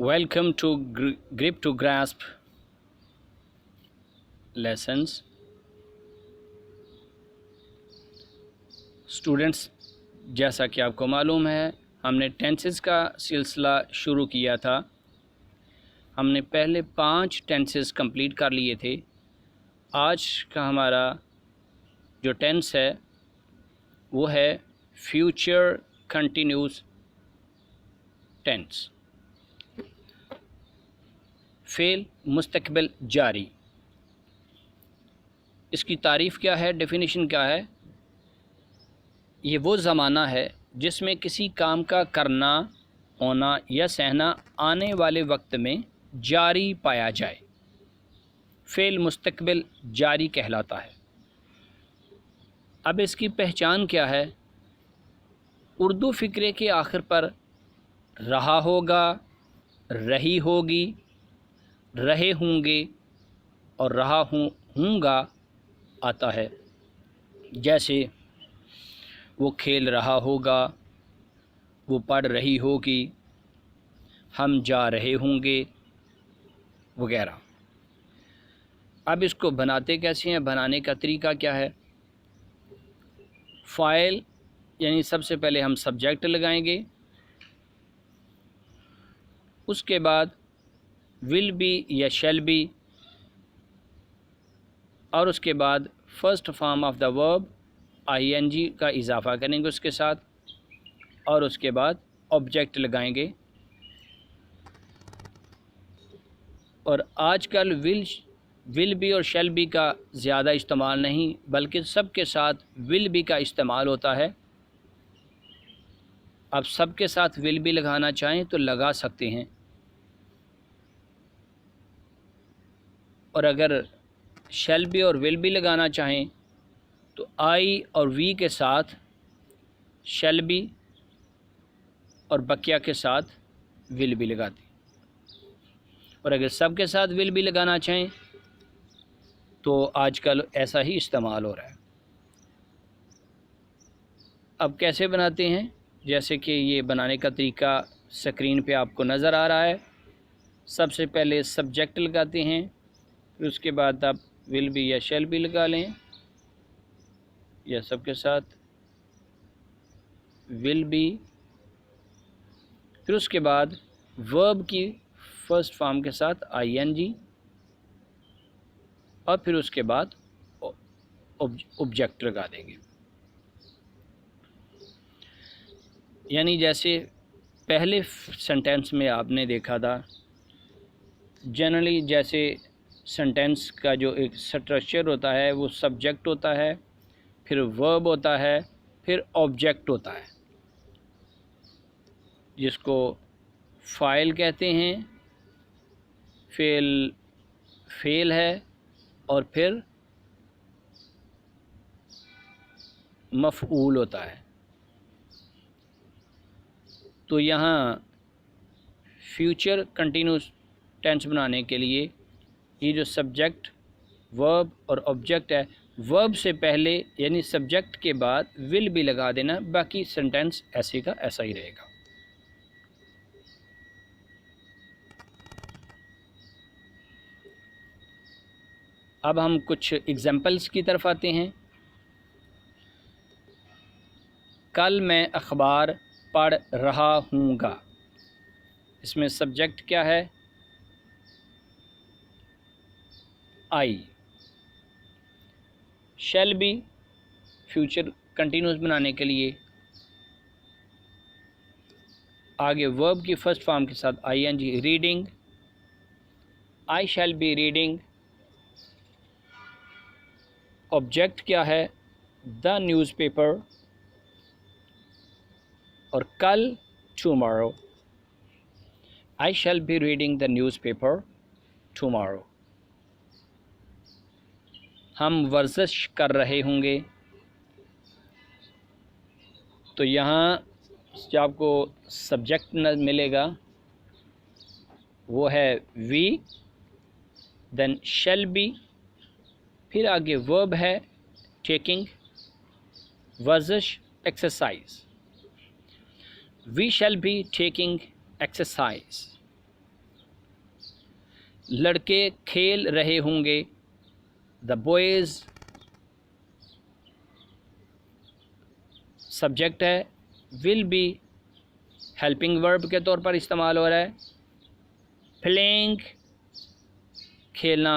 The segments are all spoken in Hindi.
Welcome to Grip to Grasp lessons. Students, जैसा कि आपको मालूम है, हमने टेंसेस का सिलसिला शुरू किया था। हमने पहले 5 टेंसेस कंप्लीट कर लिए थे। आज का हमारा जो टेंस है वो है फ्यूचर कंटिन्यूस टेंस। फ़ेल मुस्तक़बिल जारी। इसकी तारीफ़ क्या है, डेफिनेशन क्या है? ये वो ज़माना है जिसमें किसी काम का करना, होना या सहना आने वाले वक्त में जारी पाया जाए। फ़ेल मुस्तक़बिल जारी कहलाता है। अब इसकी पहचान क्या है? उर्दू फ़िक्रे के आखिर पर रहा होगा, रही होगी, रहे होंगे और रहा हूँगा आता है। जैसे वो खेल रहा होगा, वो पढ़ रही होगी, हम जा रहे होंगे वगैरह। अब इसको बनाते कैसे हैं? बनाने का तरीका क्या है? फ़ाइल यानी सबसे पहले हम सब्जेक्ट लगाएंगे, उसके बाद विल बी या शैल बी, और उसके बाद first form of the verb ing का इजाफ़ा करेंगे उसके साथ, और उसके बाद ऑब्जेक्ट लगाएंगे। और आजकल विल बी और शैल बी का ज़्यादा इस्तेमाल नहीं, बल्कि सब के साथ विल बी का इस्तेमाल होता है। अब सब के साथ विल बी लगाना चाहें तो लगा सकते हैं, और अगर शैल बी और विल बी लगाना चाहें तो आई और वी के साथ शैल बी और बकिया के साथ विल बी लगाते। और अगर सब के साथ विल बी लगाना चाहें तो आजकल ऐसा ही इस्तेमाल हो रहा है। अब कैसे बनाते हैं? जैसे कि ये बनाने का तरीका स्क्रीन पे आपको नज़र आ रहा है। सबसे पहले सब्जेक्ट लगाते हैं, फिर उसके बाद आप विल बी या शैल बी लगा लें, या सबके साथ विल बी। फिर उसके बाद वर्ब की फर्स्ट फॉर्म के साथ ing, और फिर उसके बाद ऑब्जेक्ट लगा देंगे। यानी जैसे पहले सेंटेंस में आपने देखा था, जनरली जैसे सेंटेंस का जो एक स्ट्रक्चर होता है वो सब्जेक्ट होता है, फिर वर्ब होता है, फिर ऑब्जेक्ट होता है, जिसको फ़ाइल कहते हैं, फेल है, और फिर मफ़ऊल होता है। तो यहाँ फ्यूचर कंटिन्यूस टेंस बनाने के लिए ये जो सब्जेक्ट, वर्ब और ऑब्जेक्ट है, वर्ब से पहले यानी सब्जेक्ट के बाद विल भी लगा देना, बाकी सेंटेंस ऐसे का ऐसा ही रहेगा। अब हम कुछ एग्जाम्पल्स की तरफ आते हैं। कल मैं अखबार पढ़ रहा हूँगा। इसमें सब्जेक्ट क्या है? आई। शैल बी फ्यूचर कंटिन्यूस बनाने के लिए आगे वर्ब की फर्स्ट फॉर्म के साथ ing, reading, I shall be reading. Object क्या है? द न्यूज़पेपर, और कल tomorrow, I shall be reading the newspaper tomorrow. हम वर्जिश कर रहे होंगे, तो यहाँ जो आपको सब्जेक्ट मिलेगा वो है वी, देन शैल बी, फिर आगे वर्ब है टेकिंग, वर्जिश, exercise. We shall be taking exercise. लड़के खेल रहे होंगे। द बॉयज़ सब्जेक्ट है, विल बी हेल्पिंग वर्ब के तौर पर इस्तेमाल हो रहा है। प्लेइंग खेलना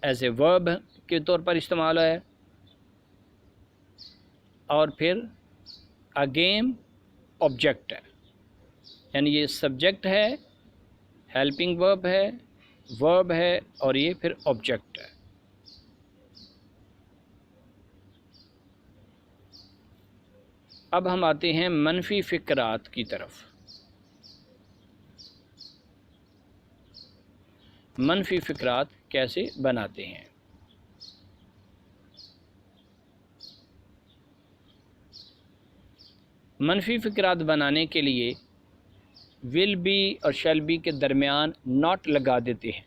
एज ए वर्ब के तौर पर इस्तेमाल है। और फिर अ गेम ऑब्जेक्ट है, यानी ये सब्जेक्ट है, हेल्पिंग वर्ब है और ये फिर ऑब्जेक्ट है। अब हम आते हैं मनफी फ़िक्रात की तरफ। मनफी फ़िक्रात कैसे बनाते हैं? मनफी फ़िक्रात बनाने के लिए विल बी और शैल बी के दरमियान नॉट लगा देते हैं,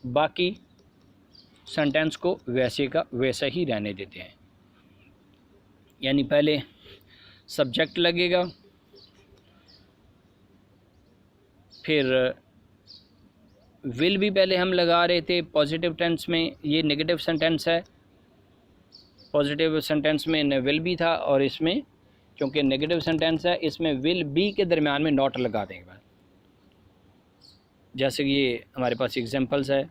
बाकी सेंटेंस को वैसे का वैसा ही रहने देते हैं। यानी पहले सब्जेक्ट लगेगा, फिर विल भी पहले हम लगा रहे थे पॉजिटिव टेंस में, ये नेगेटिव सेंटेंस है। पॉजिटिव सेंटेंस में न विल भी था और इसमें क्योंकि नेगेटिव सेंटेंस है इसमें विल बी के दरमियान में नॉट लगा देंगे। जैसे कि ये हमारे पास एग्जांपल्स है।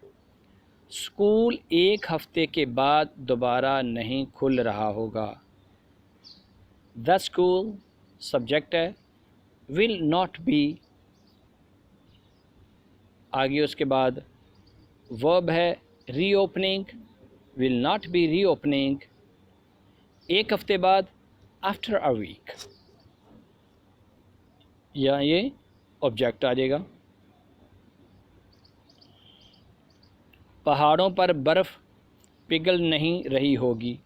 स्कूल 1 हफ्ते के बाद दोबारा नहीं खुल रहा होगा। द स्कूल सब्जेक्ट है, विल नॉट बी, आगे उसके बाद वर्ब है reopening, will not B reopening. 1 हफ्ते बाद आफ्टर अ वीक, या ये ऑब्जेक्ट आ जाएगा। पहाड़ों पर बर्फ़ पिघल नहीं रही होगी।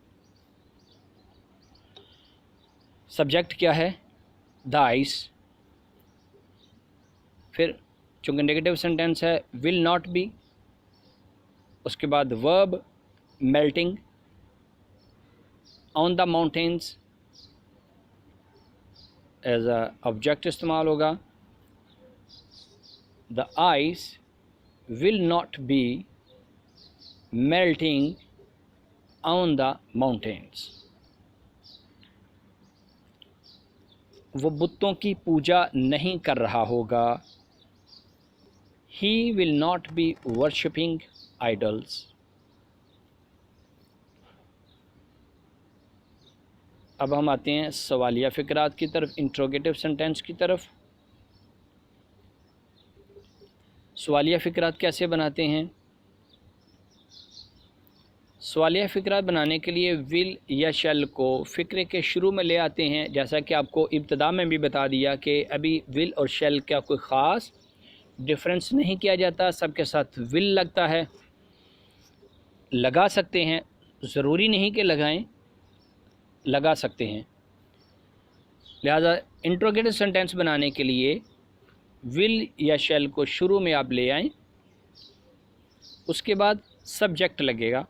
सब्जेक्ट क्या है? The ice. फिर चूँकि नेगेटिव सेंटेंस है विल नॉट बी, उसके बाद verb melting on the mountains as a object इस्तेमाल होगा। The ice will not be melting on the mountains. वो बुतों की पूजा नहीं कर रहा होगा। He will not be worshipping idols. अब हम आते हैं सवालिया फ़िक्रात की तरफ, इंट्रोगेटिव सेंटेंस की तरफ। सवालिया फ़िक्रात कैसे बनाते हैं? सवालिया फ़िक्रात बनाने के लिए विल या शैल को फ़िक्रे के शुरू में ले आते हैं। जैसा कि आपको इब्तदा में भी बता दिया कि अभी विल और शैल का कोई ख़ास डिफरेंस नहीं किया जाता, सबके साथ विल लगता है। लगा सकते हैं, ज़रूरी नहीं कि लगाएं, लगा सकते हैं। लिहाजा इंट्रोगेटिव सेंटेंस बनाने के लिए विल या शैल को शुरू में आप ले आएं, उसके बाद सब्जेक्ट लगेगा,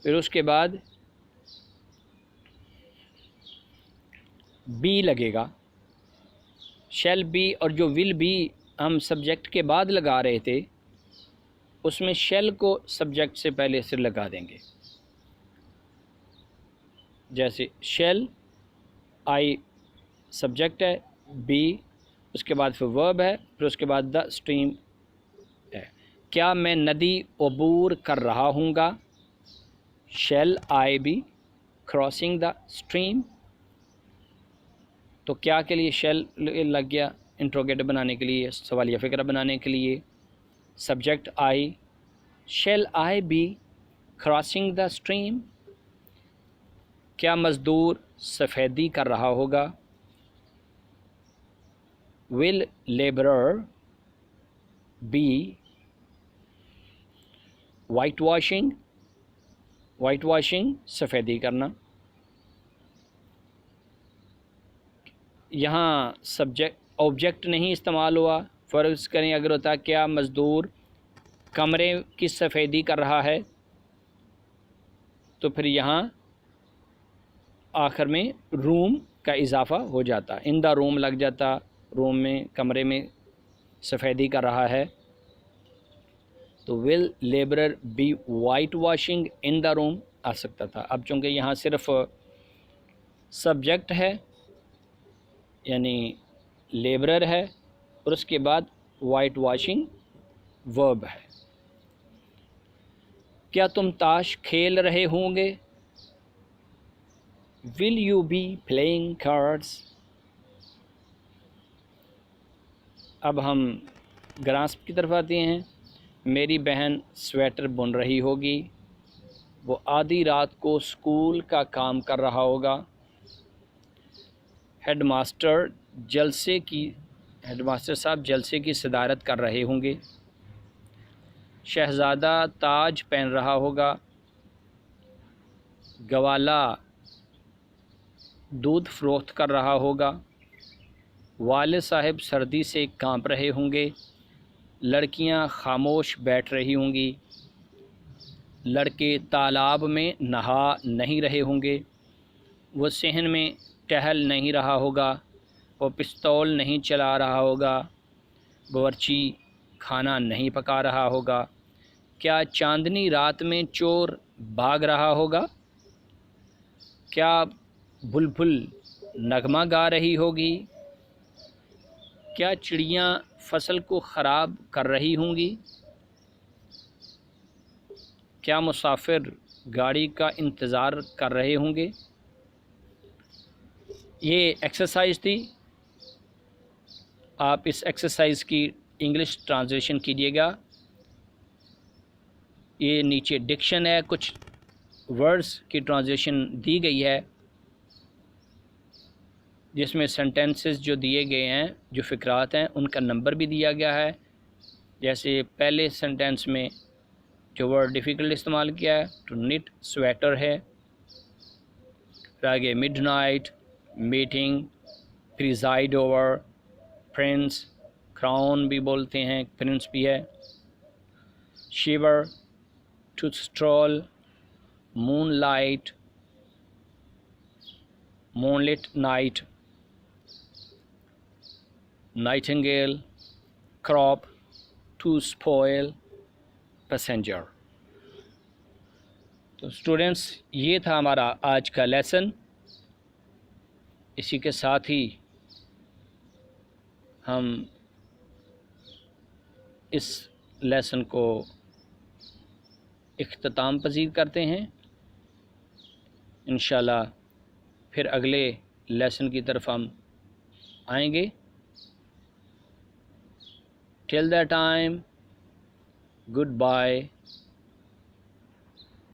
फिर उसके बाद बी लगेगा। शैल बी और जो विल बी हम सब्जेक्ट के बाद लगा रहे थे उसमें शैल को सब्जेक्ट से पहले से लगा देंगे। जैसे शैल आई सब्जेक्ट है, बी उसके बाद फिर वर्ब है, फिर उसके बाद द स्ट्रीम है। क्या मैं नदी अबूर कर रहा हूँगा? शैल I be crossing the stream. तो क्या के लिए शैल लग गया इंट्रोगेटिव बनाने के लिए, सवालिया फ़िक्रा बनाने के लिए। Subject I, shall I be crossing the stream. क्या मज़दूर सफ़ेदी कर रहा होगा? Will labourer be white washing, white washing सफ़ेदी करना। यहाँ सब्जेक्ट ऑब्जेक्ट नहीं इस्तेमाल हुआ। फ़र्ज़ करें अगर होता क्या मज़दूर कमरे की सफ़ेदी कर रहा है, तो फिर यहाँ आखिर में रूम का इजाफ़ा हो जाता, इन द रूम लग जाता, रूम में कमरे में सफ़ेदी कर रहा है। तो will labourer be white washing in the room आ सकता था। अब चूँकि यहाँ सिर्फ सब्जेक्ट है यानी लेबरर है और उसके बाद वाइट वॉशिंग वर्ब है। क्या तुम ताश खेल रहे होंगे? Will you be playing cards? अब हम ग्रास्प की तरफ आते हैं। मेरी बहन स्वेटर बुन रही होगी। वो आधी रात को स्कूल का काम कर रहा होगा। हेडमास्टर साहब जलसे की सदारत कर रहे होंगे। शहज़ादा ताज पहन रहा होगा। गवाला दूध फ़रोख्त कर रहा होगा। वालिद साहब सर्दी से कांप रहे होंगे। लड़कियां खामोश बैठ रही होंगी। लड़के तालाब में नहा नहीं रहे होंगे। वो सहन में टहल नहीं रहा होगा। वो पिस्तौल नहीं चला रहा होगा। बावर्ची खाना नहीं पका रहा होगा। क्या चांदनी रात में चोर भाग रहा होगा? क्या बुलबुल नगमा गा रही होगी? क्या चिड़ियाँ फसल को ख़राब कर रही होंगी? क्या मुसाफिर गाड़ी का इंतज़ार कर रहे होंगे? ये एक्सरसाइज थी। आप इस एक्सरसाइज की इंग्लिश ट्रांसलेशन कीजिएगा। ये नीचे डिक्शन है, कुछ वर्ड्स की ट्रांसलेशन दी गई है जिसमें सेंटेंसेस जो दिए गए हैं, जो फ़िक्रात हैं, उनका नंबर भी दिया गया है। जैसे पहले सेंटेंस में जो वर्ड डिफ़िकल्ट इस्तेमाल किया है, टू निट स्वेटर है। आगे midnight, meeting, preside over, prince, crown भी बोलते हैं, प्रिंस भी है। Shiver, to stroll, moonlight, moonlit night, nightingale, crop, to spoil, passenger. तो स्टूडेंट्स, ये था हमारा आज का लेसन। इसी के साथ ही हम इस लेसन को इख्तिताम पज़ीर करते हैं। इंशाल्लाह फिर अगले लेसन की तरफ हम आएंगे। Till that time, good bye.